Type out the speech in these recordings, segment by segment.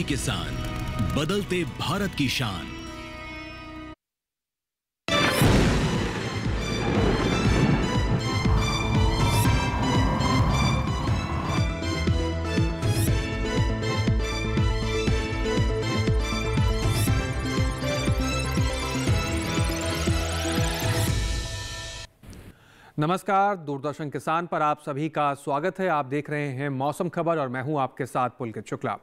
किसान, बदलते भारत की शान। नमस्कार, दूरदर्शन किसान पर आप सभी का स्वागत है। आप देख रहे हैं मौसम खबर और मैं हूं आपके साथ पुलकित शुक्ला।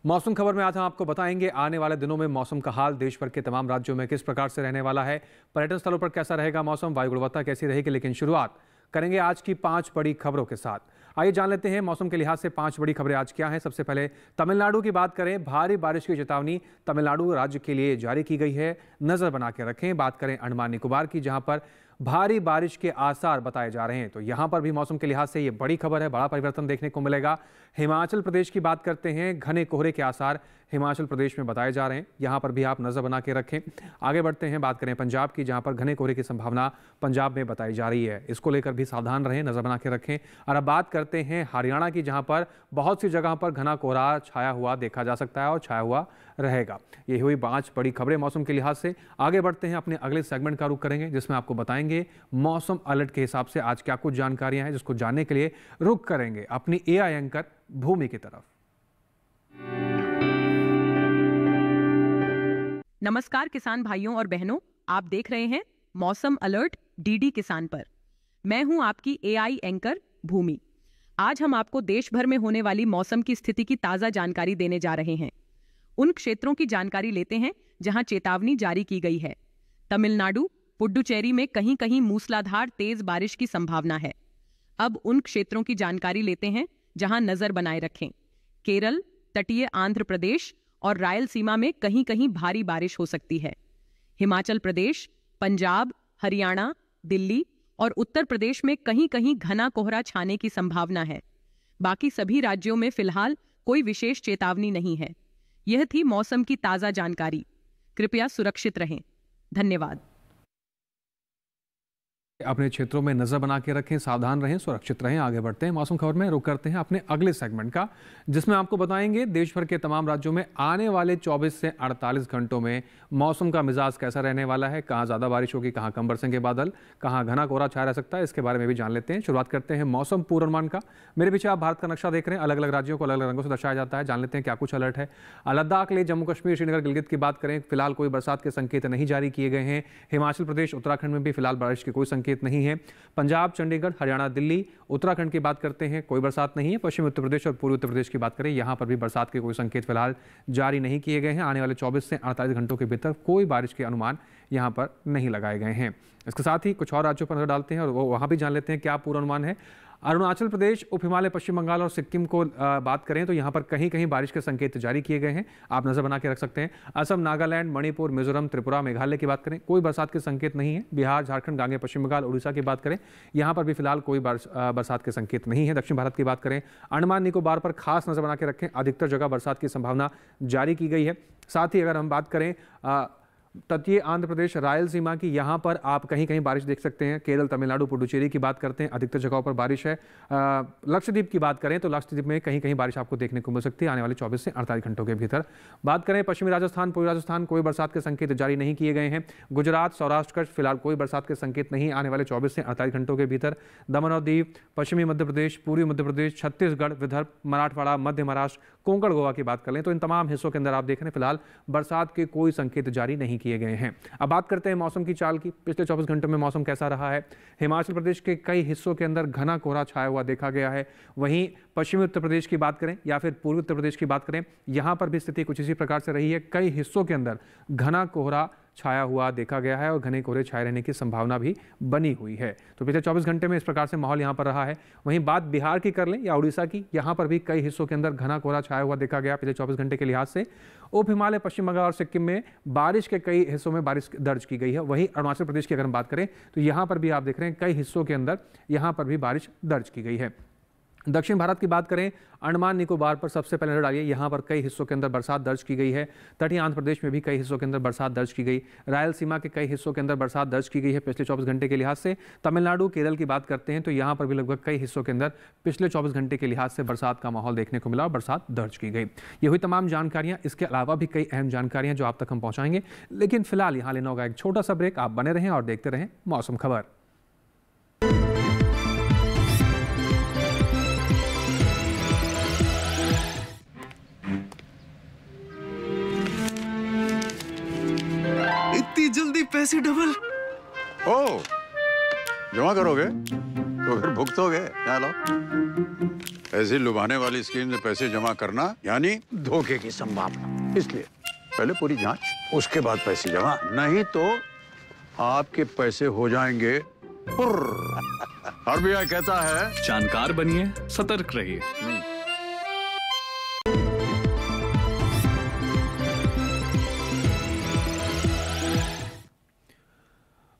मौसम खबर में आज हम आपको बताएंगे आने वाले दिनों में मौसम का हाल देश भर के तमाम राज्यों में किस प्रकार से रहने वाला है, पर्यटन स्थलों पर कैसा रहेगा मौसम, वायु गुणवत्ता कैसी रहेगी। लेकिन शुरुआत करेंगे आज की 5 बड़ी खबरों के साथ। आइए जान लेते हैं मौसम के लिहाज से 5 बड़ी खबरें आज क्या हैं। सबसे पहले तमिलनाडु की बात करें। भारी बारिश की चेतावनी तमिलनाडु राज्य के लिए जारी की गई है, नजर बना के रखें। बात करें अंडमान निकोबार की, जहां पर भारी बारिश के आसार बताए जा रहे हैं, तो यहां पर भी मौसम के लिहाज से ये बड़ी खबर है, बड़ा परिवर्तन देखने को मिलेगा। हिमाचल प्रदेश की बात करते हैं। घने कोहरे के आसार हिमाचल प्रदेश में बताए जा रहे हैं, यहां पर भी आप नजर बना के रखें। आगे बढ़ते हैं, बात करें पंजाब की, जहां पर घने कोहरे की संभावना पंजाब में बताई जा रही है, इसको लेकर भी सावधान रहें, नजर बना के रखें। और अब बात करते हैं हरियाणा की, जहां पर बहुत सी जगह पर घना कोहरा छाया हुआ देखा जा सकता है और छाया हुआ रहेगा। ये हुई 5 बड़ी खबरें मौसम के लिहाज से। आगे बढ़ते हैं, अपने अगले सेगमेंट का रुख करेंगे, जिसमें आपको बताएंगे मौसम अलर्ट के हिसाब से आज क्या कुछ जानकारियां हैं, जिसको जानने के लिए रुख करेंगे अपनी एआई एंकर भूमि की तरफ। नमस्कार किसान भाइयों और बहनों, आप देख रहे हैं मौसम अलर्ट डीडी किसान पर। मैं हूं आपकी एआई एंकर भूमि। आज हम आपको देश भर में होने वाली मौसम की स्थिति की ताजा जानकारी देने जा रहे हैं। उन क्षेत्रों की जानकारी लेते हैं जहां चेतावनी जारी की गई है। तमिलनाडु, पुडुचेरी में कहीं कहीं मूसलाधार तेज बारिश की संभावना है। अब उन क्षेत्रों की जानकारी लेते हैं जहां नजर बनाए रखें। केरल, तटीय आंध्र प्रदेश और रायलसीमा में कहीं कहीं भारी बारिश हो सकती है। हिमाचल प्रदेश, पंजाब, हरियाणा, दिल्ली और उत्तर प्रदेश में कहीं कहीं घना कोहरा छाने की संभावना है। बाकी सभी राज्यों में फिलहाल कोई विशेष चेतावनी नहीं है। यह थी मौसम की ताजा जानकारी। कृपया सुरक्षित रहें। धन्यवाद। अपने क्षेत्रों में नजर बना के रखें, सावधान रहें, सुरक्षित रहें। आगे बढ़ते हैं, मौसम खबर में रुक करते हैं अपने अगले सेगमेंट का, जिसमें आपको बताएंगे देश भर के तमाम राज्यों में आने वाले 24 से 48 घंटों में मौसम का मिजाज कैसा रहने वाला है, कहां ज्यादा बारिश होगी, कहां कम बरसेंगे बादल, कहां घना कोहरा छाया रह सकता है, इसके बारे में भी जान लेते हैं। शुरुआत करते हैं मौसम पूर्वानुमान का। मेरे पीछे आप भारत का नक्शा देख रहे हैं, अलग अलग राज्यों को अलग अलग रंगों से दर्शाया जाता है। जान लेते हैं क्या कुछ अलर्ट है। लद्दाख ले जम्मू कश्मीर, श्रीनगर, गिलगित की बात करें, फिलहाल कोई बरसात के संकेत नहीं जारी किए गए हैं। हिमाचल प्रदेश, उत्तराखंड में भी फिलहाल बारिश के कोई संकेत नहीं है। पंजाब, चंडीगढ़, हरियाणा, दिल्ली, उत्तराखंड की बात करते हैं, कोई बरसात नहीं है। पश्चिमी उत्तर प्रदेश और पूर्वी उत्तर प्रदेश की बात करें, यहां पर भी बरसात के कोई संकेत फिलहाल जारी नहीं किए गए हैं। आने वाले 24 से 48 घंटों के भीतर कोई बारिश के अनुमान यहां पर नहीं लगाए गए हैं। इसके साथ ही कुछ और राज्यों पर नजर डालते हैं और वो वहां भी जान लेते हैं क्या पूर्वानुमान है। अरुणाचल प्रदेश, उप हिमालय, पश्चिम बंगाल और सिक्किम को बात करें तो यहां पर कहीं कहीं बारिश के संकेत जारी किए गए हैं, आप नजर बना के रख सकते हैं। असम, नागालैंड, मणिपुर, मिजोरम, त्रिपुरा, मेघालय की बात करें, कोई बरसात के संकेत नहीं है। बिहार, झारखंड, गांगे, पश्चिम बंगाल, उड़ीसा की बात करें, यहां पर भी फिलहाल कोई बरसात के संकेत नहीं है। दक्षिण भारत की बात करें, अंडमान निकोबार पर खास नजर बना के रखें, अधिकतर जगह बरसात की संभावना जारी की गई है। साथ ही अगर हम बात करें तटीय आंध्र प्रदेश, रायलसीमा की, यहां पर आप कहीं कहीं बारिश देख सकते हैं। केरल, तमिलनाडु, पुडुचेरी की बात करते हैं, अधिकतर जगहों पर बारिश है। लक्षद्वीप की बात करें तो लक्षद्वीप में कहीं कहीं बारिश आपको देखने को मिल सकती है आने वाले 24 से 48 घंटों के भीतर। बात करें पश्चिमी राजस्थान, पूर्वी राजस्थान, कोई बरसात के संकेत जारी नहीं किए गए हैं। गुजरात, सौराष्ट्र, कच्छ, फिलहाल कोई बरसात के संकेत नहीं आने वाले 24 से 48 घंटों के भीतर। दमन और दीव, पश्चिमी मध्य प्रदेश, पूर्वी मध्य प्रदेश, छत्तीसगढ़, विदर्भ, मराठवाड़ा, मध्य महाराष्ट्र, कोंकण, गोवा की बात कर लें तो इन तमाम हिस्सों के अंदर आप देख रहे हैं फिलहाल बरसात के कोई संकेत जारी नहीं किए गए हैं। अब बात करते हैं मौसम की चाल की। पिछले 24 घंटों में मौसम कैसा रहा है। हिमाचल प्रदेश के कई हिस्सों के अंदर घना कोहरा छाया हुआ देखा गया है। वहीं पश्चिमी उत्तर प्रदेश की बात करें या फिर पूर्वी उत्तर प्रदेश की बात करें, यहां पर भी स्थिति कुछ इसी प्रकार से रही है। कई हिस्सों के अंदर घना कोहरा छाया हुआ देखा गया है और घने कोहरे छाए रहने की संभावना भी बनी हुई है। तो पिछले 24 घंटे में इस प्रकार से माहौल यहां पर रहा है। वहीं बात बिहार की कर लें या उड़ीसा की, यहां पर भी कई हिस्सों के अंदर घना कोहरा छाया हुआ देखा गया पिछले 24 घंटे के लिहाज से। उप हिमालय, पश्चिम बंगाल और सिक्किम में बारिश के कई हिस्सों में बारिश दर्ज की गई है। वहीं अरुणाचल प्रदेश की अगर हम बात करें तो यहां पर भी आप देख रहे हैं कई हिस्सों के अंदर यहां पर भी बारिश दर्ज की गई है। दक्षिण भारत की बात करें, अंडमान निकोबार पर सबसे पहले नजर डालिए। यहाँ पर कई हिस्सों के अंदर बरसात दर्ज की गई है। तटीय आंध्र प्रदेश में भी कई हिस्सों के अंदर बरसात दर्ज की गई। रायलसीमा के कई हिस्सों के अंदर बरसात दर्ज की गई है पिछले 24 घंटे के लिहाज से। तमिलनाडु, केरल की बात करते हैं तो यहाँ पर भी लगभग कई हिस्सों के अंदर पिछले 24 घंटे के लिहाज से बरसात का माहौल देखने को मिला और बरसात दर्ज की गई। ये हुई तमाम जानकारियाँ। इसके अलावा भी कई अहम जानकारियाँ जो आप तक हम पहुँचाएंगे, लेकिन फिलहाल यहाँ लेना होगा एक छोटा सा ब्रेक। आप बने रहें और देखते रहें मौसम खबर। इतनी जल्दी पैसे डबल? ओ, जमा करोगे तो फिर भुगतोगे। चलो, ऐसी लुभाने वाली स्कीम में पैसे जमा करना यानी धोखे की संभावना, इसलिए पहले पूरी जांच, उसके बाद पैसे जमा, नहीं तो आपके पैसे हो जाएंगे पुर्र। आरबीआई कहता है जानकार बनिए, सतर्क रहिए।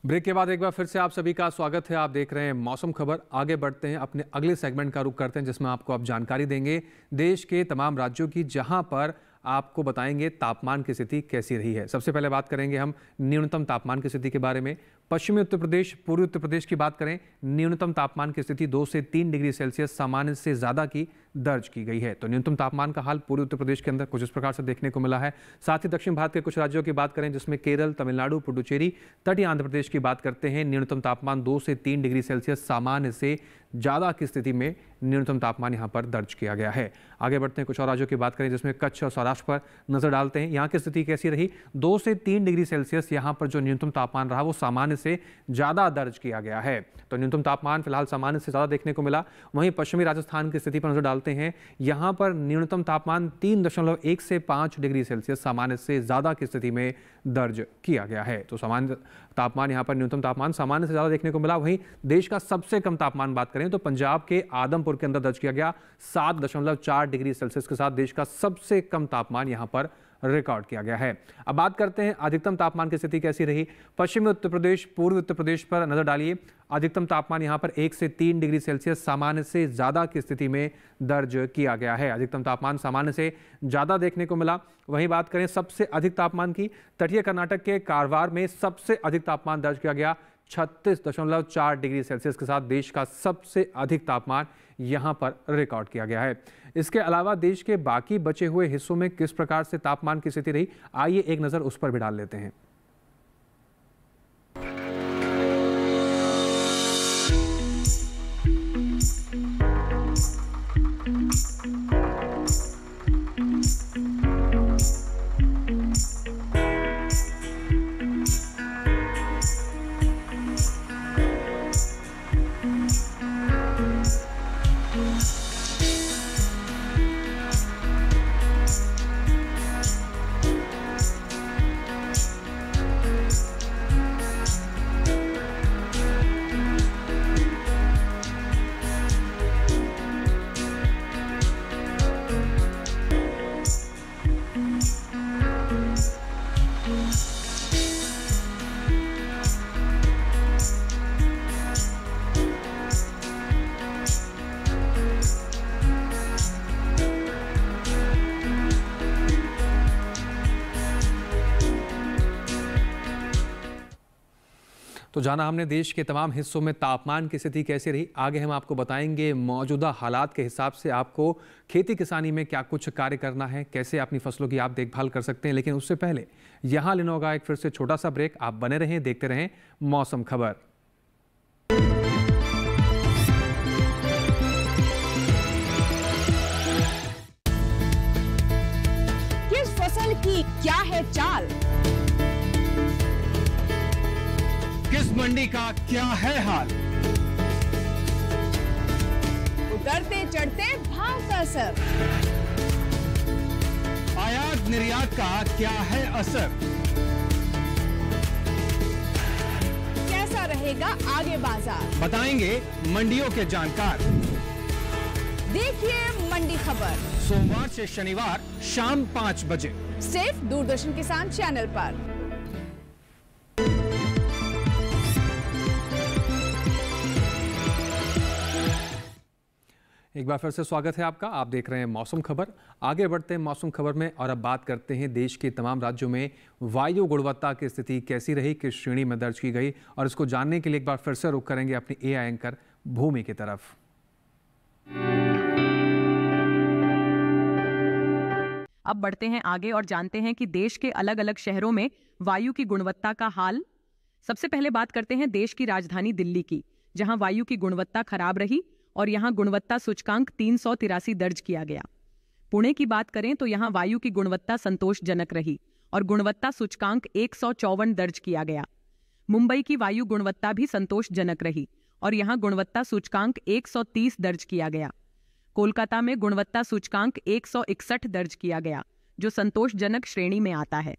ब्रेक के बाद एक बार फिर से आप सभी का स्वागत है। आप देख रहे हैं मौसम खबर। आगे बढ़ते हैं, अपने अगले सेगमेंट का रुख करते हैं जिसमें आपको अब जानकारी देंगे देश के तमाम राज्यों की, जहां पर आपको बताएंगे तापमान की स्थिति कैसी रही है। सबसे पहले बात करेंगे हम न्यूनतम तापमान की स्थिति के बारे में। पश्चिमी उत्तर प्रदेश, पूर्वी उत्तर प्रदेश की बात करें, न्यूनतम तापमान की स्थिति 2 से 3 डिग्री सेल्सियस सामान्य से ज़्यादा की दर्ज की गई है। तो न्यूनतम तापमान का हाल पूर्वी उत्तर प्रदेश के अंदर कुछ इस प्रकार से देखने को मिला है। साथ ही दक्षिण भारत के कुछ राज्यों की बात करें जिसमें केरल, तमिलनाडु, पुडुचेरी, तटीय आंध्र प्रदेश की बात करते हैं, न्यूनतम तापमान 2 से 3 डिग्री सेल्सियस सामान्य से ज़्यादा की स्थिति में न्यूनतम तापमान यहाँ पर दर्ज किया गया है। आगे बढ़ते हैं, कुछ और राज्यों की बात करें जिसमें कच्छ और सौराष्ट्र पर नजर डालते हैं। यहाँ की स्थिति कैसी रही? 2 से 3 डिग्री सेल्सियस यहाँ पर जो न्यूनतम तापमान रहा वो सामान्य से ज़्यादा दर्ज किया गया है। तो न्यूनतम तापमान फिलहाल सामान्य से ज़्यादा देखने को मिला। वहीं पश्चिमी राजस्थान की स्थिति पर नजर डालते हैं। यहाँ पर न्यूनतम तापमान 3.1 से 5 डिग्री सेल्सियस सामान्य से ज़्यादा की स्थिति में दर्ज किया गया है। तो सामान्य तापमान यहाँ पर न्यूनतम तापमान सामान्य से ज़्यादा देखने को मिला। वहीं देश का सबसे कम तापमान बात करें तो पंजाब के आदमपुर के अंदर दर्ज किया गया 7.4 डिग्री सेल्सियस के साथ देश का सबसे कम तापमान यहाँ पर रिकॉर्ड किया गया है। अब बात करते हैं अधिकतम तापमान की स्थिति कैसी रही। पश्चिमी उत्तर प्रदेश, पूर्वी उत्तर प्रदेश पर नजर डालिए। अधिकतम तापमान यहां पर 1 से 3 डिग्री सेल्सियस सामान्य से ज्यादा की स्थिति में दर्ज किया गया है। अधिकतम तापमान सामान्य से ज्यादा देखने को मिला। वहीं बात करें सबसे अधिक तापमान की, तटीय कर्नाटक के कारवार में सबसे अधिक तापमान दर्ज किया गया 36.4 डिग्री सेल्सियस के साथ देश का सबसे अधिक तापमान यहां पर रिकॉर्ड किया गया है। इसके अलावा देश के बाकी बचे हुए हिस्सों में किस प्रकार से तापमान की स्थिति रही, आइए एक नजर उस पर भी डाल लेते हैं। तो जाना हमने देश के तमाम हिस्सों में तापमान की स्थिति कैसी रही। आगे हम आपको बताएंगे मौजूदा हालात के हिसाब से आपको खेती किसानी में क्या कुछ कार्य करना है, कैसे अपनी फसलों की आप देखभाल कर सकते हैं। लेकिन उससे पहले यहाँ लेना होगा एक फिर से छोटा सा ब्रेक। आप बने रहें, देखते रहें मौसम खबर। किस फसल की क्या है चाल, किस मंडी का क्या है हाल, उतरते चढ़ते भाव का असर, आयात निर्यात का क्या है असर, कैसा रहेगा आगे बाजार, बताएंगे मंडियों के जानकार। देखिए मंडी खबर सोमवार से शनिवार शाम 5 बजे सिर्फ दूरदर्शन किसान चैनल पर। एक बार फिर से स्वागत है आपका। आप देख रहे हैं मौसम खबर। आगे बढ़ते हैं मौसम खबर में और अब बात करते हैं देश के तमाम राज्यों में वायु गुणवत्ता की स्थिति कैसी रही, किस श्रेणी में दर्ज की गई, और इसको जानने के लिए एक बार फिर से रुख करेंगे अपनी एआई एंकर भूमि की तरफ। अब बढ़ते हैं आगे और जानते हैं कि देश के अलग अलग शहरों में वायु की गुणवत्ता का हाल। सबसे पहले बात करते हैं देश की राजधानी दिल्ली की, जहां वायु की गुणवत्ता खराब रही और यहां गुणवत्ता सूचकांक 383 दर्ज किया गया। पुणे की बात करें तो यहां वायु की गुणवत्ता संतोषजनक रही और गुणवत्ता सूचकांक 154 दर्ज किया गया। मुंबई की वायु गुणवत्ता भी संतोषजनक रही और यहां गुणवत्ता सूचकांक 130 दर्ज किया गया। कोलकाता में गुणवत्ता सूचकांक 161 दर्ज किया गया, जो संतोषजनक श्रेणी में आता है।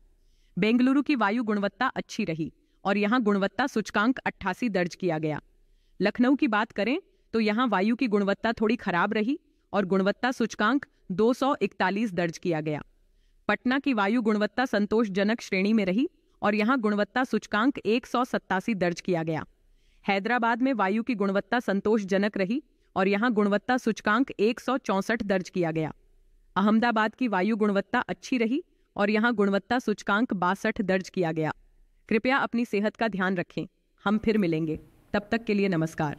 बेंगलुरु की वायु गुणवत्ता अच्छी रही और यहां गुणवत्ता सूचकांक 88 दर्ज किया गया। लखनऊ की बात करें तो यहां वायु की गुणवत्ता थोड़ी खराब रही और गुणवत्ता सूचकांक 241 दर्ज किया गया। पटना की वायु गुणवत्ता संतोषजनक श्रेणी में रही और यहां गुणवत्ता सूचकांक 187 दर्ज किया गया। हैदराबाद में वायु की गुणवत्ता संतोषजनक रही और यहां गुणवत्ता सूचकांक 164 दर्ज किया गया। अहमदाबाद की वायु गुणवत्ता अच्छी रही और यहां गुणवत्ता सूचकांक 62 दर्ज किया गया। कृपया अपनी सेहत का ध्यान रखें। हम फिर मिलेंगे, तब तक के लिए नमस्कार।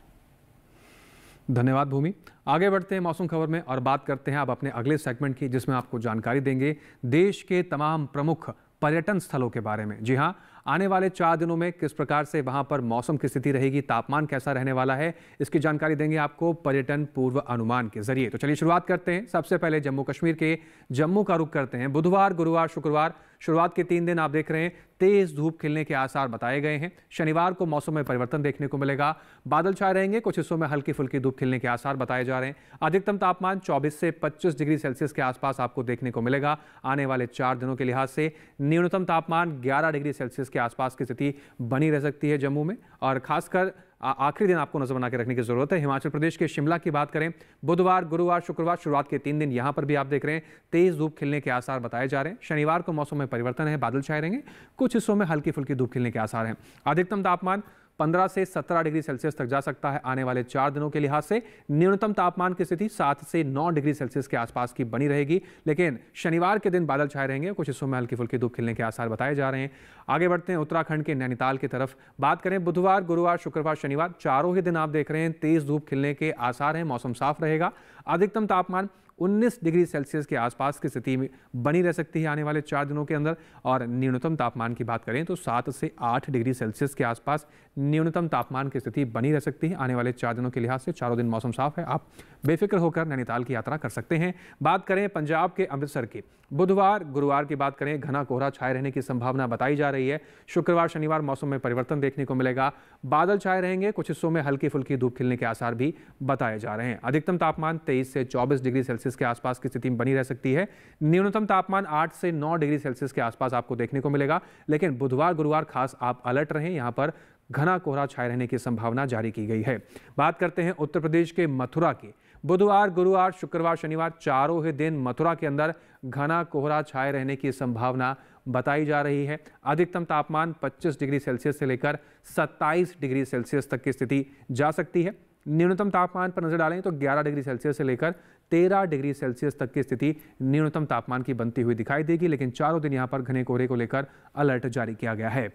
धन्यवाद भूमि। आगे बढ़ते हैं मौसम खबर में और बात करते हैं अब अपने अगले सेगमेंट की, जिसमें आपको जानकारी देंगे देश के तमाम प्रमुख पर्यटन स्थलों के बारे में। जी हां, आने वाले 4 दिनों में किस प्रकार से वहां पर मौसम की स्थिति रहेगी, तापमान कैसा रहने वाला है, इसकी जानकारी देंगे आपको पर्यटन पूर्व अनुमान के जरिए। तो चलिए शुरुआत करते हैं। सबसे पहले जम्मू कश्मीर के जम्मू का रुख करते हैं। बुधवार, गुरुवार, शुक्रवार शुरुआत के 3 दिन आप देख रहे हैं तेज धूप खिलने के आसार बताए गए हैं। शनिवार को मौसम में परिवर्तन देखने को मिलेगा, बादल छाए रहेंगे, कुछ हिस्सों में हल्की फुल्की धूप खिलने के आसार बताए जा रहे हैं। अधिकतम तापमान 24 से 25 डिग्री सेल्सियस के आसपास आपको देखने को मिलेगा आने वाले 4 दिनों के लिहाज से। न्यूनतम तापमान 11 डिग्री सेल्सियस के आसपास की स्थिति बनी रह सकती है जम्मू में, और खासकर आखिरी दिन आपको नजर बना के रखने की जरूरत है। हिमाचल प्रदेश के शिमला की बात करें, बुधवार, गुरुवार, शुक्रवार शुरुआत के 3 दिन यहां पर भी आप देख रहे हैं तेज धूप खिलने के आसार बताए जा रहे हैं। शनिवार को मौसम में परिवर्तन है, बादल छाए रहेंगे, कुछ हिस्सों में हल्की फुल्की धूप खिलने के आसार हैं। अधिकतम तापमान 15 से 17 डिग्री सेल्सियस तक जा सकता है आने वाले 4 दिनों के लिहाज से। न्यूनतम तापमान की स्थिति 7 से 9 डिग्री सेल्सियस के आसपास की बनी रहेगी, लेकिन शनिवार के दिन बादल छाए रहेंगे, कुछ हिस्सों में हल्की फुल्की धूप खिलने के आसार बताए जा रहे हैं। आगे बढ़ते हैं उत्तराखंड के नैनीताल की तरफ। बात करें बुधवार, गुरुवार, शुक्रवार, शनिवार चारों ही दिन आप देख रहे हैं तेज धूप खिलने के आसार हैं, मौसम साफ रहेगा। अधिकतम तापमान 19 डिग्री सेल्सियस के आसपास की स्थिति में बनी रह सकती है आने वाले 4 दिनों के अंदर, और न्यूनतम तापमान की बात करें तो 7 से 8 डिग्री सेल्सियस के आसपास न्यूनतम तापमान की स्थिति बनी रह सकती है आने वाले 4 दिनों के लिहाज से। चारों दिन मौसम साफ है, आप बेफिक्र होकर नैनीताल की यात्रा कर सकते हैं। बात करें पंजाब के अमृतसर की, बुधवार, गुरुवार की बात करें घना कोहरा छाए रहने की संभावना बताई जा रही है। शुक्रवार, शनिवार मौसम में परिवर्तन देखने को मिलेगा, बादल छाए रहेंगे, कुछ हिस्सों में हल्की फुल्की धूप खिलने के आसार भी बताए जा रहे हैं। अधिकतम तापमान 23 से 24 डिग्री सेल्सियस के आसपास की स्थिति बनी रह सकती है। न्यूनतम तापमान 8 से 9 डिग्री सेल्सियस के आसपास आपको देखने को मिलेगा, लेकिन बुधवार, गुरुवार खास आप अलर्ट रहें, यहां पर घना कोहरा छाए रहने की संभावना जारी की गई है। बात करते हैं उत्तर प्रदेश के मथुरा की। बुधवार, गुरुवार, शुक्रवार, शनिवार चारों ही दिन मथुरा के अंदर घना कोहरा छाए रहने की संभावना बताई जा रही है। अधिकतम तापमान 25 डिग्री सेल्सियस से लेकर 27 डिग्री सेल्सियस तक की स्थिति जा सकती है। न्यूनतम तापमान पर नजर डालें तो 11 डिग्री सेल्सियस से लेकर 13 डिग्री सेल्सियस तक की स्थिति न्यूनतम तापमान की बनती हुई दिखाई देगी, लेकिन चारों दिन यहां पर घने कोहरे को लेकर अलर्ट जारी किया गया है।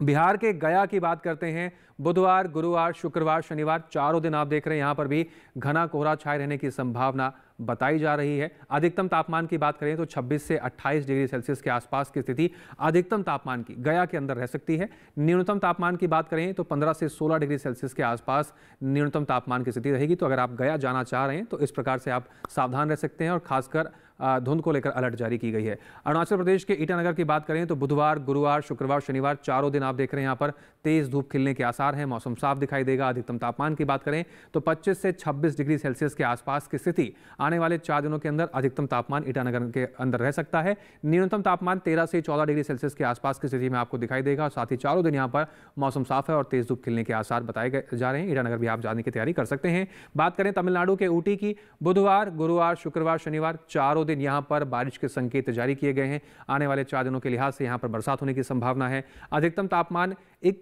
बिहार के गया की बात करते हैं। बुधवार, गुरुवार, शुक्रवार, शनिवार चारों दिन आप देख रहे हैं यहां पर भी घना कोहरा छाए रहने की संभावना बताई जा रही है। अधिकतम तापमान की बात करें तो 26 से 28 डिग्री सेल्सियस के आसपास की स्थिति अधिकतम तापमान की गया के अंदर रह सकती है। न्यूनतम तापमान की बात करें तो 15 से 16 डिग्री सेल्सियस के आसपास न्यूनतम तापमान की स्थिति रहेगी। तो अगर आप गया जाना चाह रहे हैं तो इस प्रकार से आप सावधान रह सकते हैं, और खासकर धुंध को लेकर अलर्ट जारी की गई है। अरुणाचल प्रदेश के ईटानगर की बात करें तो बुधवार, गुरुवार, शुक्रवार, शनिवार चारों दिन आप देख रहे हैं यहां पर तेज धूप खिलने के आसार हैं, मौसम साफ दिखाई देगा। अधिकतम तापमान की बात करें तो 25 से 26 डिग्री सेल्सियस के आसपास की स्थिति आने वाले 4 दिनों के अंदर अधिकतम तापमान ईटानगर के अंदर रह सकता है। न्यूनतम तापमान 13 से 14 डिग्री सेल्सियस के आसपास की स्थिति में आपको दिखाई देगा। साथ ही चारों दिन यहां पर मौसम साफ है और तेज धूप खिलने के आसार बताए जा रहे हैं। ईटानगर भी आप जाने की तैयारी कर सकते हैं। बात करें तमिलनाडु के ऊटी की, बुधवार, गुरुवार, शुक्रवार, शनिवार चारों दिन यहां पर बारिश के संकेत जारी किए गए हैं। आने वाले 4 दिनों के लिहाज से यहां पर बरसात होने की संभावना है। अधिकतम तापमान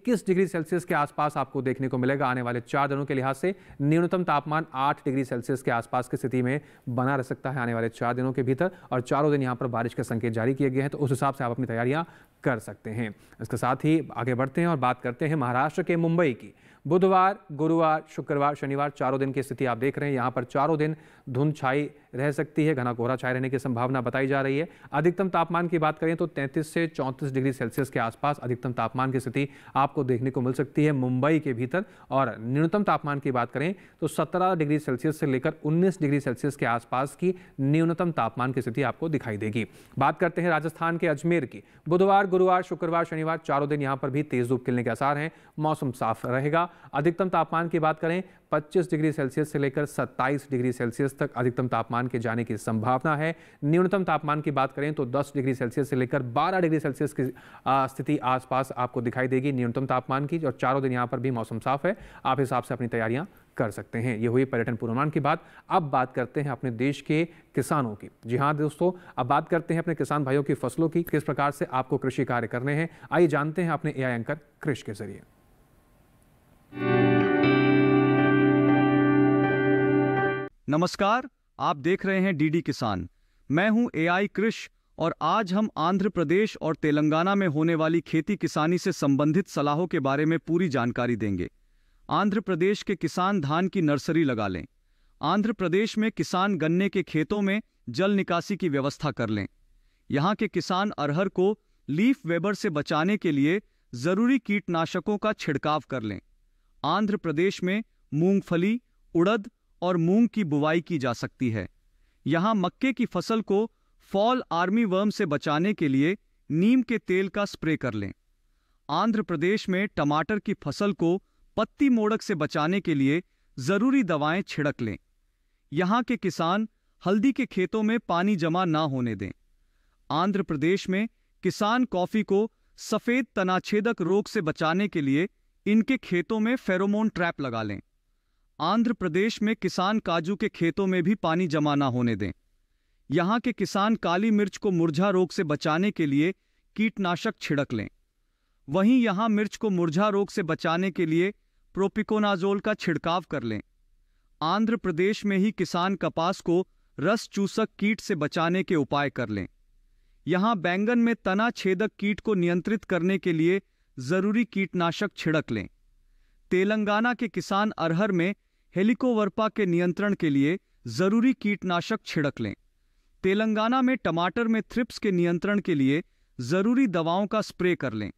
21 डिग्री सेल्सियस के आसपास आपको देखने को मिलेगा। आने वाले 4 दिनों के लिहाज से न्यूनतम तापमान 8 डिग्री सेल्सियस के आसपास की स्थिति में बना रह सकता है आने वाले 4 दिनों के भीतर, और चारों दिन यहाँ पर बारिश के संकेत जारी किए गए हैं, तो उस हिसाब से आप अपनी तैयारियां कर सकते हैं। इसके साथ ही आगे बढ़ते हैं और बात करते हैं महाराष्ट्र के मुंबई की। बुधवार, गुरुवार, शुक्रवार, शनिवार, चारों दिन की स्थिति आप देख रहे हैं। यहाँ पर चारों दिन धुंध छाई रह सकती है, घना कोहरा छाए रहने की संभावना बताई जा रही है। अधिकतम तापमान की बात करें तो 33 से 34 डिग्री सेल्सियस के आसपास अधिकतम तापमान की स्थिति आपको देखने को मिल सकती है मुंबई के भीतर, और न्यूनतम तापमान की बात करें तो 17 डिग्री सेल्सियस से लेकर 19 डिग्री सेल्सियस के आसपास की न्यूनतम तापमान की स्थिति आपको दिखाई देगी। बात करते हैं राजस्थान के अजमेर की। बुधवार, गुरुवार, शुक्रवार, शनिवार, चारों दिन यहाँ पर भी तेज धूप खिलने के आसार हैं। मौसम साफ रहेगा। अधिकतम तापमान की बात करें 25 डिग्री सेल्सियस से लेकर 27 डिग्री सेल्सियस तक अधिकतम तापमान के जाने की संभावना है। न्यूनतम तापमान की बात करें तो 10 डिग्री सेल्सियस से लेकर 12 डिग्री सेल्सियस की स्थिति आसपास आपको दिखाई देगी न्यूनतम तापमान की, और चारों दिन यहाँ पर भी मौसम साफ है। आप हिसाब से अपनी तैयारियां कर सकते हैं। ये हुई पर्यटन पूर्वानुमान की बात। अब बात करते हैं अपने देश के किसानों की। जी हाँ दोस्तों, अब बात करते हैं अपने किसान भाइयों की फसलों की, किस प्रकार से आपको कृषि कार्य करने हैं। आइए जानते हैं अपने एआई एंकर कृष के जरिए। नमस्कार, आप देख रहे हैं डीडी किसान। मैं हूं एआई कृष और आज हम आंध्र प्रदेश और तेलंगाना में होने वाली खेती किसानी से संबंधित सलाहों के बारे में पूरी जानकारी देंगे। आंध्र प्रदेश के किसान धान की नर्सरी लगा लें। आंध्र प्रदेश में किसान गन्ने के खेतों में जल निकासी की व्यवस्था कर लें। यहाँ के किसान अरहर को लीफ वेबर से बचाने के लिए जरूरी कीटनाशकों का छिड़काव कर लें। आंध्र प्रदेश में मूंगफली, उड़द और मूंग की बुवाई की जा सकती है। यहाँ मक्के की फसल को फॉल आर्मी वर्म से बचाने के लिए नीम के तेल का स्प्रे कर लें। आंध्र प्रदेश में टमाटर की फसल को पत्ती मोड़क से बचाने के लिए जरूरी दवाएं छिड़क लें। यहाँ के किसान हल्दी के खेतों में पानी जमा ना होने दें। आंध्र प्रदेश में किसान कॉफी को सफेद तनाछेदक रोग से बचाने के लिए इनके खेतों में फेरोमोन ट्रैप लगा लें। आंध्र प्रदेश में किसान काजू के खेतों में भी पानी जमा ना होने दें। यहाँ के किसान काली मिर्च को मुरझा रोग से बचाने के लिए कीटनाशक छिड़क लें। वहीं यहाँ मिर्च को मुरझा रोग से बचाने के लिए प्रोपिकोनाजोल का छिड़काव कर लें। आंध्र प्रदेश में ही किसान कपास को रस चूसक कीट से बचाने के उपाय कर लें। यहाँ बैंगन में तना छेदक कीट को नियंत्रित करने के लिए जरूरी कीटनाशक छिड़क लें। तेलंगाना के किसान अरहर में हेलिकोवर्पा के नियंत्रण के लिए जरूरी कीटनाशक छिड़क लें। तेलंगाना में टमाटर में थ्रिप्स के नियंत्रण के लिए जरूरी दवाओं का स्प्रे कर लें।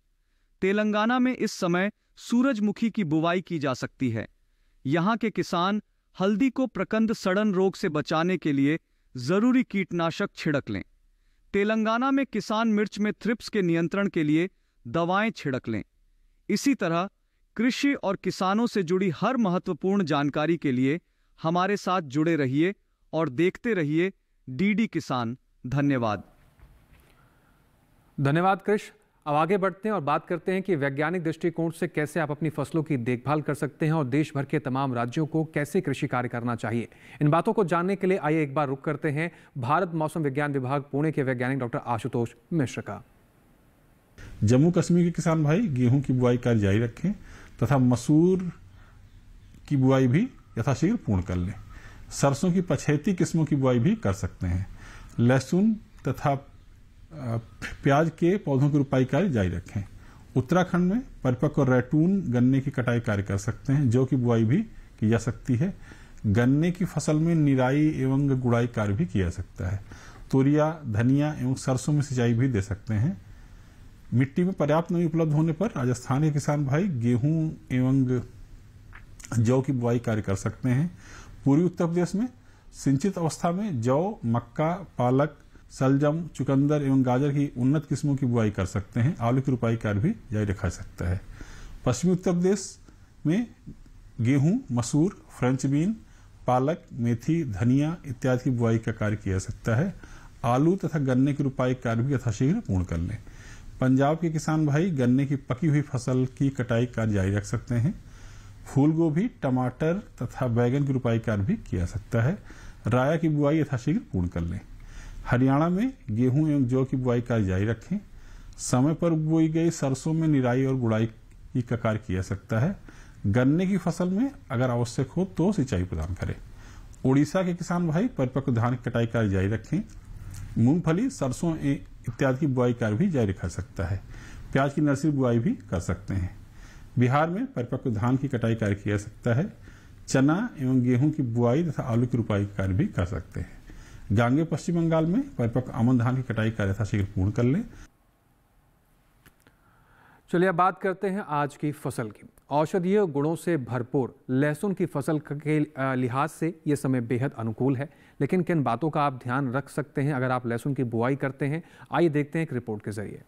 तेलंगाना में इस समय सूरजमुखी की बुवाई की जा सकती है। यहाँ के किसान हल्दी को प्रकंद सड़न रोग से बचाने के लिए जरूरी कीटनाशक छिड़क लें। तेलंगाना में किसान मिर्च में थ्रिप्स के नियंत्रण के लिए दवाएं छिड़क लें। इसी तरह कृषि और किसानों से जुड़ी हर महत्वपूर्ण जानकारी के लिए हमारे साथ जुड़े रहिए और देखते रहिए डीडी किसान। धन्यवाद। धन्यवाद कृष। अब आगे बढ़ते हैं और बात करते हैं कि वैज्ञानिक दृष्टिकोण से कैसे आप अपनी फसलों की देखभाल कर सकते हैं और देश भर के तमाम राज्यों को कैसे कृषि कार्य करना चाहिए। इन बातों को जानने के लिए आइए एक बार रुक करते हैं भारत मौसम विज्ञान विभाग पुणे के वैज्ञानिक डॉक्टर आशुतोष मिश्र का। जम्मू कश्मीर के किसान भाई गेहूं की बुआई कार्य जारी रखें तथा मसूर की बुआई भी यथाशीघ्र पूर्ण कर लें। सरसों की पछेती किस्मों की बुआई भी कर सकते हैं। लहसुन तथा प्याज के पौधों की रोपाई कार्य जारी रखें। उत्तराखंड में परिपक्व रैटून गन्ने की कटाई कार्य कर सकते हैं, जौ की बुआई भी की जा सकती है। गन्ने की फसल में निराई एवं गुड़ाई कार्य भी किया जा सकता है। तुरिया, धनिया एवं सरसों में सिंचाई भी दे सकते हैं। मिट्टी में पर्याप्त नमी उपलब्ध होने पर राजस्थान के किसान भाई गेहूं एवं जौ की बुआई कार्य कर सकते हैं। पूर्वी उत्तर प्रदेश में सिंचित अवस्था में जौ, मक्का, पालक, सलजम, चुकंदर एवं गाजर की उन्नत किस्मों की बुआई कर सकते हैं। आलू की रोपाई कार्य भी जारी रखा सकता है। पश्चिमी उत्तर प्रदेश में गेहूं, मसूर, फ्रेंच बीन, पालक, मेथी, धनिया इत्यादि की बुआई का कार्य किया जा सकता है। आलू तथा गन्ने की रोपाई कार्य भी यथाशीघ्र पूर्ण कर लें। पंजाब के किसान भाई गन्ने की पकी हुई फसल की कटाई कार्य जारी रख सकते हैं। फूल गोभी, टमाटर तथा बैगन की रोपाई कार्य भी किया जा सकता है। राया की बुआई यथाशीघ्र पूर्ण कर लें। हरियाणा में गेहूं एवं जौ की बुआई कार्य जारी रखें। समय पर बोई गई सरसों में निराई और गुड़ाई का कार्य किया जा सकता है। गन्ने की फसल में अगर आवश्यक हो तो सिंचाई प्रदान करें। उड़ीसा के किसान भाई परिपक्व धान की कटाई कार्य जारी रखें। मूंगफली, सरसों इत्यादि की बुआई कार्य भी जारी रखा सकता है। प्याज की नर्सरी बुआई भी कर सकते हैं। बिहार में परिपक्व धान की कटाई कार्य किया जा सकता है। चना एवं गेहूं की बुआई तथा आलू की रुपाई कार्य भी कर सकते हैं। गांगे पश्चिम बंगाल में परिपक्व आमन धान की कटाई कार्य यथाशीघ्र पूर्ण कर लें। चलिए अब बात करते हैं आज की फसल की। औषधीय गुणों से भरपूर लहसुन की फसल के लिहाज से ये समय बेहद अनुकूल है, लेकिन किन बातों का आप ध्यान रख सकते हैं अगर आप लहसुन की बुआई करते हैं, आइए देखते हैं एक रिपोर्ट के जरिए।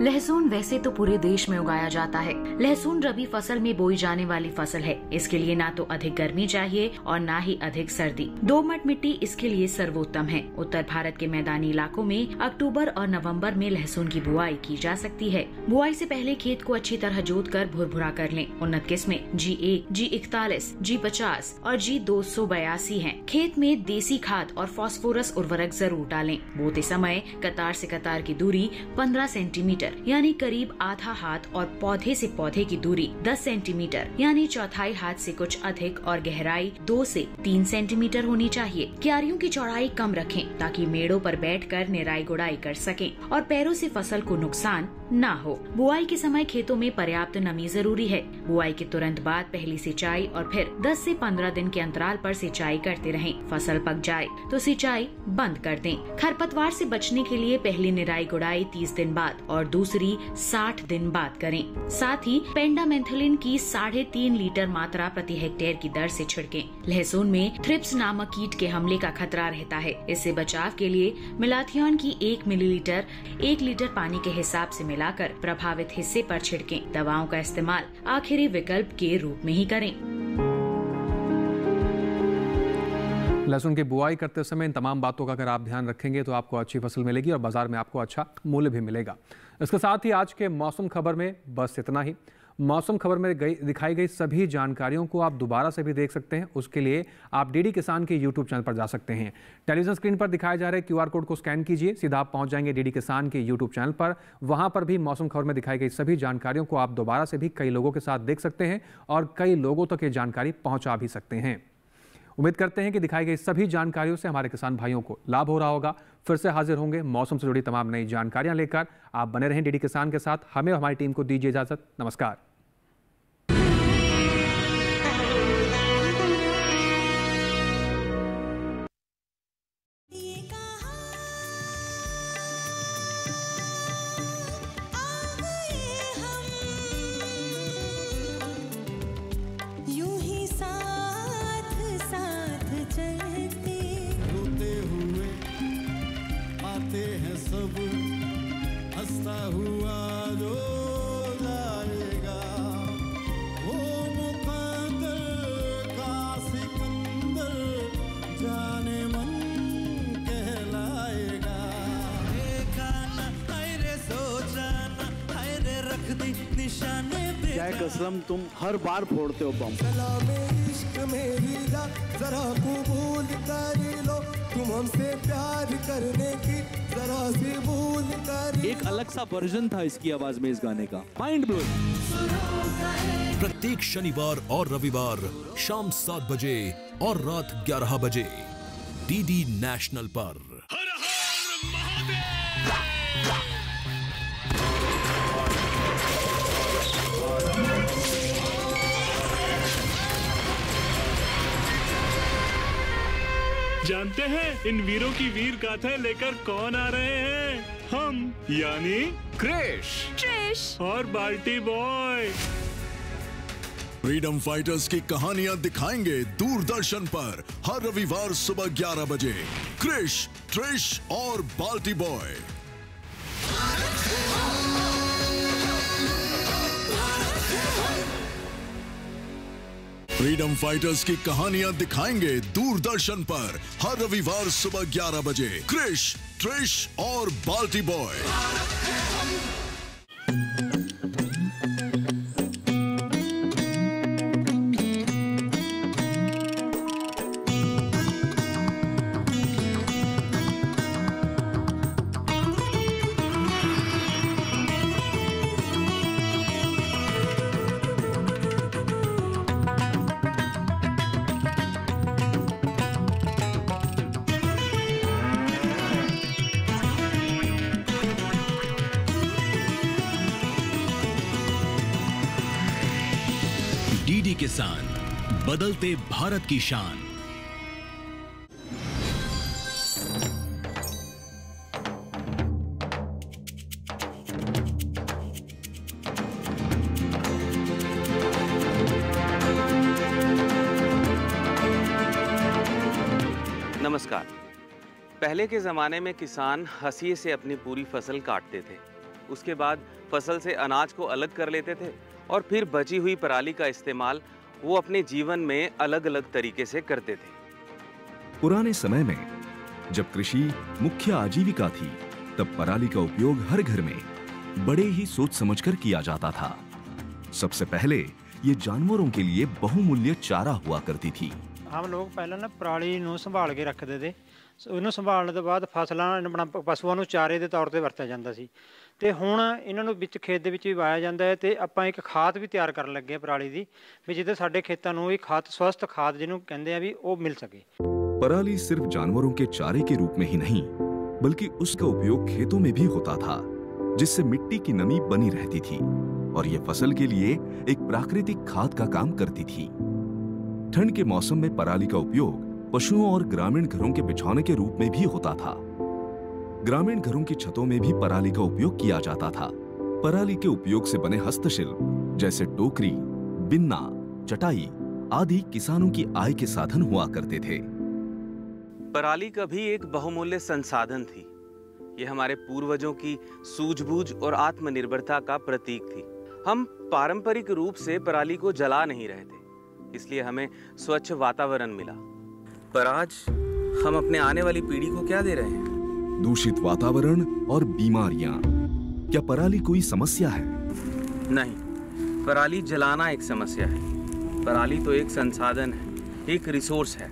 लहसुन वैसे तो पूरे देश में उगाया जाता है। लहसुन रबी फसल में बोई जाने वाली फसल है। इसके लिए ना तो अधिक गर्मी चाहिए और ना ही अधिक सर्दी। दोमट मिट्टी इसके लिए सर्वोत्तम है। उत्तर भारत के मैदानी इलाकों में अक्टूबर और नवंबर में लहसुन की बुआई की जा सकती है। बुआई से पहले खेत को अच्छी तरह जोतकर भुरभुरा कर लें। उन्नत किस्में G1, G41, G50 और G282 हैं। खेत में देसी खाद और फास्फोरस उर्वरक जरूर डालें। बोते समय कतार से कतार की दूरी 15 सेंटीमीटर यानी करीब आधा हाथ और पौधे से पौधे की दूरी 10 सेंटीमीटर यानी चौथाई हाथ से कुछ अधिक और गहराई 2 से 3 सेंटीमीटर होनी चाहिए। क्यारियों की चौड़ाई कम रखें ताकि मेड़ों पर बैठकर निराई गुड़ाई कर सकें और पैरों से फसल को नुकसान ना हो। बुआई के समय खेतों में पर्याप्त नमी जरूरी है। बुआई के तुरंत बाद पहली सिंचाई और फिर 10 से 15 दिन के अंतराल पर सिंचाई करते रहें। फसल पक जाए तो सिंचाई बंद कर दें। खरपतवार से बचने के लिए पहली निराई गुड़ाई 30 दिन बाद और दूसरी 60 दिन बाद करें। साथ ही पेंडामेंथलिन की 3.5 लीटर मात्रा प्रति हेक्टेयर की दर से छिड़कें। लहसुन में थ्रिप्स नामक कीट के हमले का खतरा रहता है। इससे बचाव के लिए मेलाथियन की 1 मिलीलीटर 1 लीटर पानी के हिसाब से मिलाकर प्रभावित हिस्से पर छिड़कें। दवाओं का इस्तेमाल आखिरी विकल्प के रूप में ही करें। लहसुन की बुआई करते समय इन तमाम बातों का अगर आप ध्यान रखेंगे तो आपको अच्छी फसल मिलेगी और बाजार में आपको अच्छा मूल्य भी मिलेगा। इसके साथ ही आज के मौसम खबर में बस इतना ही। मौसम खबर में दिखाई गई सभी जानकारियों को आप दोबारा से भी देख सकते हैं। उसके लिए आप डीडी किसान के यूट्यूब चैनल पर जा सकते हैं। टेलीविजन स्क्रीन पर दिखाए जा रहे QR कोड को स्कैन कीजिए, सीधा आप पहुंच जाएंगे डीडी किसान के यूट्यूब चैनल पर। वहां पर भी मौसम खबर में दिखाई गई सभी जानकारियों को आप दोबारा से भी कई लोगों के साथ देख सकते हैं और कई लोगों तक ये जानकारी पहुंचा भी सकते हैं। उम्मीद करते हैं कि दिखाई गई सभी जानकारियों से हमारे किसान भाइयों को लाभ हो रहा होगा। फिर से हाजिर होंगे मौसम से जुड़ी तमाम नई जानकारियां लेकर। आप बने रहें डीडी किसान के साथ। हमें और हमारी टीम को दीजिए इजाजत। नमस्कार। कसम तुम हर बार फोड़ते हो बम। जरा कबूल कर लो, तुम हमसे प्यार करने की जरा सी भूल कर। एक अलग सा वर्जन था इसकी आवाज में इस गाने का। Mind blowing. प्रत्येक शनिवार और रविवार शाम 7 बजे और रात 11 बजे डीडी नेशनल पर। जानते हैं इन वीरों की वीर गाथा लेकर कौन आ रहे हैं? हम यानी क्रिश और बाल्टी बॉय। फ्रीडम फाइटर्स की कहानियां दिखाएंगे दूरदर्शन पर हर रविवार सुबह 11 बजे। क्रिश, ट्रिश और बाल्टी बॉय। फ्रीडम फाइटर्स की कहानियां दिखाएंगे दूरदर्शन पर हर रविवार सुबह 11 बजे। क्रिश, ट्रिश और बाल्टी बॉय। डीडी किसान, बदलते भारत की शान। नमस्कार। पहले के ज़माने में किसान हंसिए से अपनी पूरी फसल काटते थे। उसके बाद फसल से अनाज को अलग कर लेते थे और फिर बची हुई पराली का इस्तेमाल वो अपने जीवन में अलग अलग तरीके से करते थे। पुराने समय में जब कृषि मुख्य आजीविका थी, तब पराली का उपयोग हर घर में बड़े ही सोच समझकर किया जाता था। सबसे पहले ये जानवरों के लिए बहुमूल्य चारा हुआ करती थी। हम लोग पहले ना पराली ਨੂੰ ਸੰਭਾਲ ਕੇ ਰੱਖਦੇ थे। ਉਹਨੂੰ ਸੰਭਾਲਣ ਤੋਂ ਬਾਅਦ ਫਸਲਾਂ ਆਪਣਾ ਪਸ਼ੂਆਂ ਨੂੰ ਚਾਰੇ ਦੇ ਤੌਰ ਤੇ ਵਰਤਿਆ ਜਾਂਦਾ ਸੀ ਤੇ ਹੁਣ ਇਹਨਾਂ ਨੂੰ ਵਿੱਚ ਖੇਤ ਦੇ ਵਿੱਚ ਵੀ ਵਾਇਆ ਜਾਂਦਾ ਹੈ ਤੇ ਆਪਾਂ ਇੱਕ ਖਾਦ ਵੀ ਤਿਆਰ ਕਰਨ ਲੱਗੇ ਆ ਪਰਾਲੀ ਦੀ ਵੀ ਜਿਹਦੇ ਸਾਡੇ ਖੇਤਾਂ ਨੂੰ ਵੀ ਖਾਦ ਸਵਸਥ ਖਾਦ ਜਿਹਨੂੰ ਕਹਿੰਦੇ ਆ ਵੀ ਉਹ ਮਿਲ ਸਕੇ। पराली सिर्फ जानवरों के चारे के रूप में ही नहीं, बल्कि उसका उपयोग खेतों में भी होता था, जिससे मिट्टी की नमी बनी रहती थी और ये फसल के लिए एक प्राकृतिक खाद का काम करती थी। ठंड के मौसम में पराली का उपयोग पशुओं और ग्रामीण घरों के बिछौने के रूप में भी होता था। ग्रामीण घरों की छतों में भी पराली का उपयोग किया जाता था। पराली के उपयोग से बने हस्तशिल्प जैसे टोकरी, बिन्ना, चटाई आदि किसानों की आय के साधन हुआ करते थे। पराली कभी एक बहुमूल्य संसाधन थी। ये हमारे पूर्वजों की सूझबूझ और आत्मनिर्भरता का प्रतीक थी। हम पारंपरिक रूप से पराली को जला नहीं रहे थे, इसलिए हमें स्वच्छ वातावरण मिला। पर आज हम अपने आने वाली पीढ़ी को क्या दे रहे हैं? दूषित वातावरण और बीमारियां। क्या पराली कोई समस्या है? नहीं, पराली जलाना एक समस्या है। पराली तो एक संसाधन है, एक रिसोर्स है।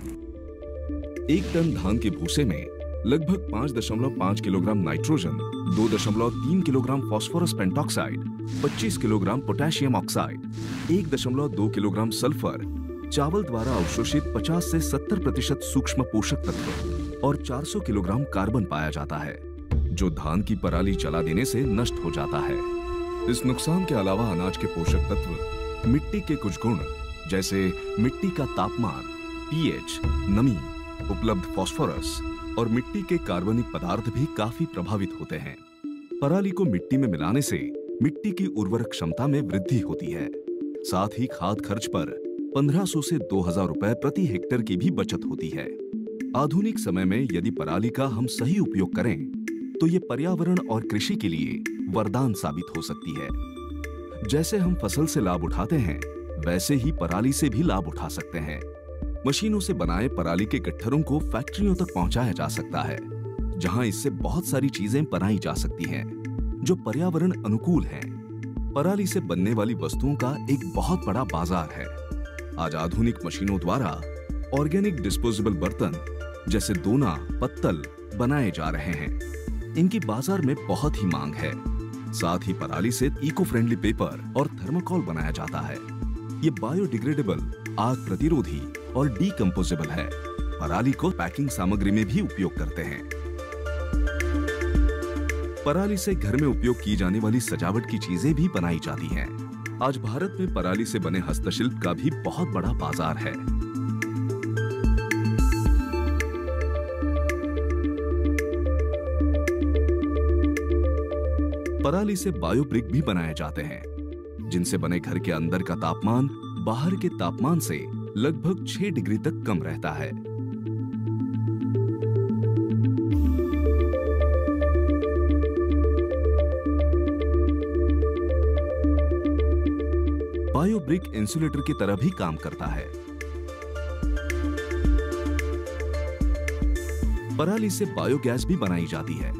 एक टन धान के भूसे में लगभग 5.5 kilogram nitrogen, 2.3 kilogram phosphorus pentoxide, 25 kilogram potassium oxide, 1.2 kilogram sulphur, चावल द्वारा अवशोषित 50 से 70% सूक्ष्म पोषक तत्व और 400 किलोग्राम कार्बन पाया जाता है, जो धान की पराली जला देने से नष्ट हो जाता है। इस नुकसान के अलावा अनाज के पोषक तत्व, मिट्टी के कुछ गुण जैसे मिट्टी का तापमान, पीएच, नमी, उपलब्ध फास्फोरस और मिट्टी के कार्बनिक पदार्थ भी काफी प्रभावित होते हैं। पराली को मिट्टी में मिलाने से मिट्टी की उर्वरक क्षमता में वृद्धि होती है। साथ ही खाद खर्च पर 1500 से 2000 रुपए प्रति हेक्टेयर की भी बचत होती है। आधुनिक समय में यदि पराली का हम सही उपयोग करें तो ये पर्यावरण और कृषि के लिए वरदान साबित हो सकती है। जैसे हम फसल से लाभ उठाते हैं, वैसे ही पराली से भी लाभ उठा सकते हैं। मशीनों से बनाए पराली के गट्ठरों को फैक्ट्रियों तक पहुंचाया जा सकता है, जहां इससे बहुत सारी चीजें बनाई जा सकती हैं, जो पर्यावरण अनुकूल हैं। पराली से बनने वाली वस्तुओं का एक बहुत बड़ा बाजार है। आज आधुनिक मशीनों द्वारा ऑर्गेनिक डिस्पोजेबल बर्तन जैसे दोना, पत्तल बनाए जा रहे हैं। इनकी बाजार में बहुत ही मांग है। साथ ही पराली से इको फ्रेंडली पेपर और थर्मोकोल बनाया जाता है। ये बायोडिग्रेडेबल, आग प्रतिरोधी और डीकंपोजेबल है। पराली को पैकिंग सामग्री में भी उपयोग करते हैं। पराली से घर में उपयोग की जाने वाली सजावट की चीजें भी बनाई जाती हैं। आज भारत में पराली से बने हस्तशिल्प का भी बहुत बड़ा बाजार है। पराली से बायोब्रिक भी बनाए जाते हैं, जिनसे बने घर के अंदर का तापमान बाहर के तापमान से लगभग 6 डिग्री तक कम रहता है। बायोब्रिक इंसुलेटर की तरह भी काम करता है। पराली से बायोगैस भी बनाई जाती है।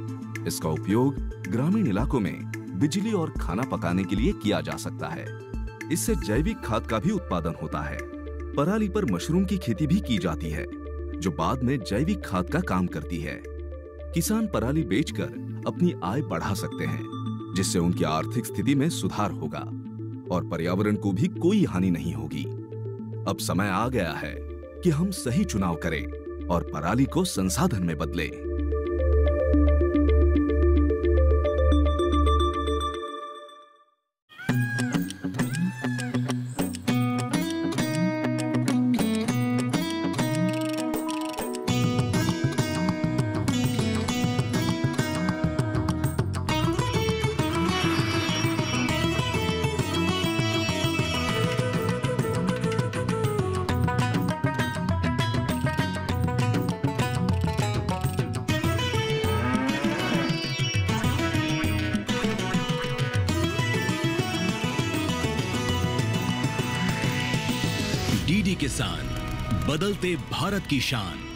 इसका उपयोग ग्रामीण इलाकों में बिजली और खाना पकाने के लिए किया जा सकता है। इससे जैविक खाद का भी उत्पादन होता है। पराली पर मशरूम की खेती भी की जाती है, जो बाद में जैविक खाद का काम करती है। किसान पराली बेचकर अपनी आय बढ़ा सकते हैं, जिससे उनकी आर्थिक स्थिति में सुधार होगा और पर्यावरण को भी कोई हानि नहीं होगी। अब समय आ गया है कि हम सही चुनाव करें और पराली को संसाधन में बदलें। डीडी किसान, बदलते भारत की शान।